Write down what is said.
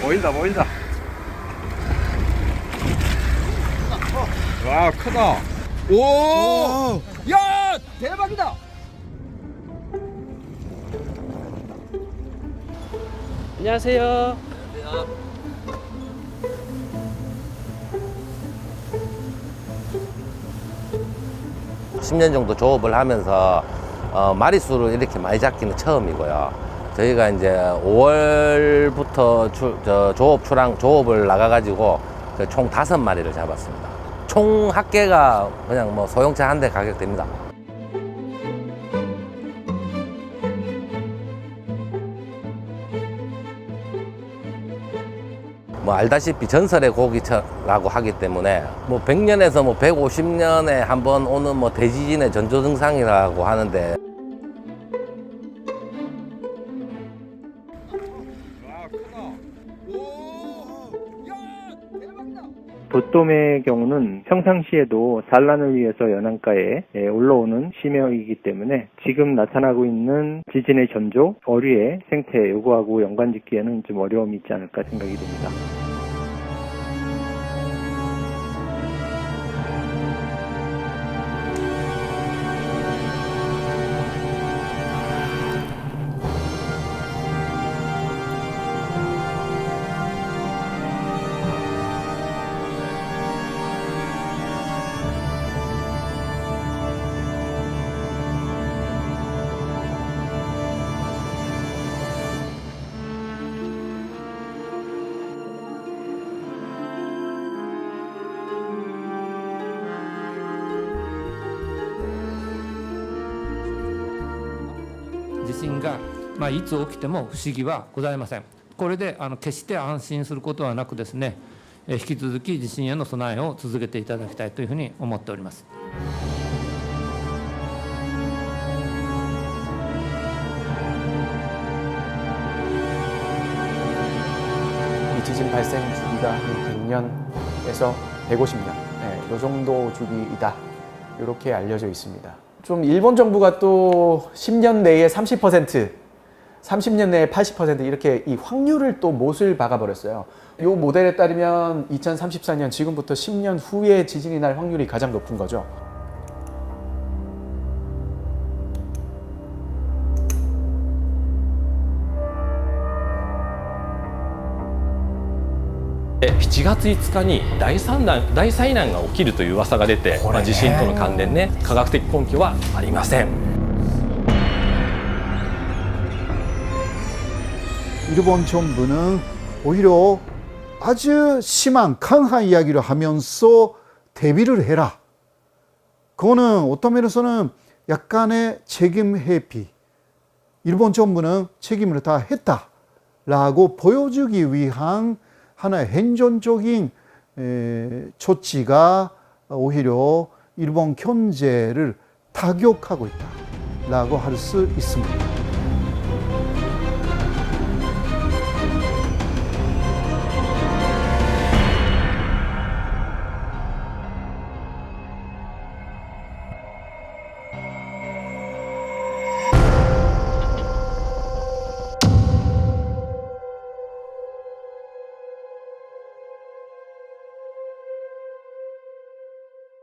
보인다 보인다. 와 크다. 오! 야 대박이다. 안녕하세요. 10년 정도 조업을 하면서 마리수를 이렇게 많이 잡기는 처음이고요. 저희가 이제 5월부터 조업을 나가가지고 총 5마리를 잡았습니다. 총 합계가 그냥 뭐 소형차 한 대 가격됩니다. 뭐 알다시피 전설의 고기라고 하기 때문에 뭐 100년에서 뭐 150년에 한 번 오는 뭐 대지진의 전조증상이라고 하는데 돛돔의 경우는 평상시에도 산란을 위해서 연안가에 올라오는 심해이기 때문에 지금 나타나고 있는 지진의 전조, 어류의 생태 요구하고 연관짓기에는 좀 어려움이 있지 않을까 생각이 됩니다.地震が、いつ起きても不思議はございません。これで決して安心することはなくですね、引き続き地震への備えを続けていただきたいというふうに思っております。이 지진 발생 주기가 한 100년에서 150년, 이 정도 주기이다. 이렇게 알려져 있습니다. 좀 일본 정부가 또 10년 내에 30%, 30년 내에 80% 이렇게 이 확률을 또 못을 박아버렸어요. 이 모델에 따르면 2034년 지금부터 10년 후에 지진이 날 확률이 가장 높은 거죠.7月5日に大災難が起きるという噂が出て、地震との関連ね、科学的根拠はありません。 일본 정부는 오히려 아주 심한 강한 이야기를 하면서 대비를 해라. 그거는 어떤 면에서는 약간의 책임 회피. 일본 정부는 책임을 다 했다라고 보여주기 위한 하나의 행정적인 조치가 오히려 일본 경제를 타격하고 있다라고 할 수 있습니다.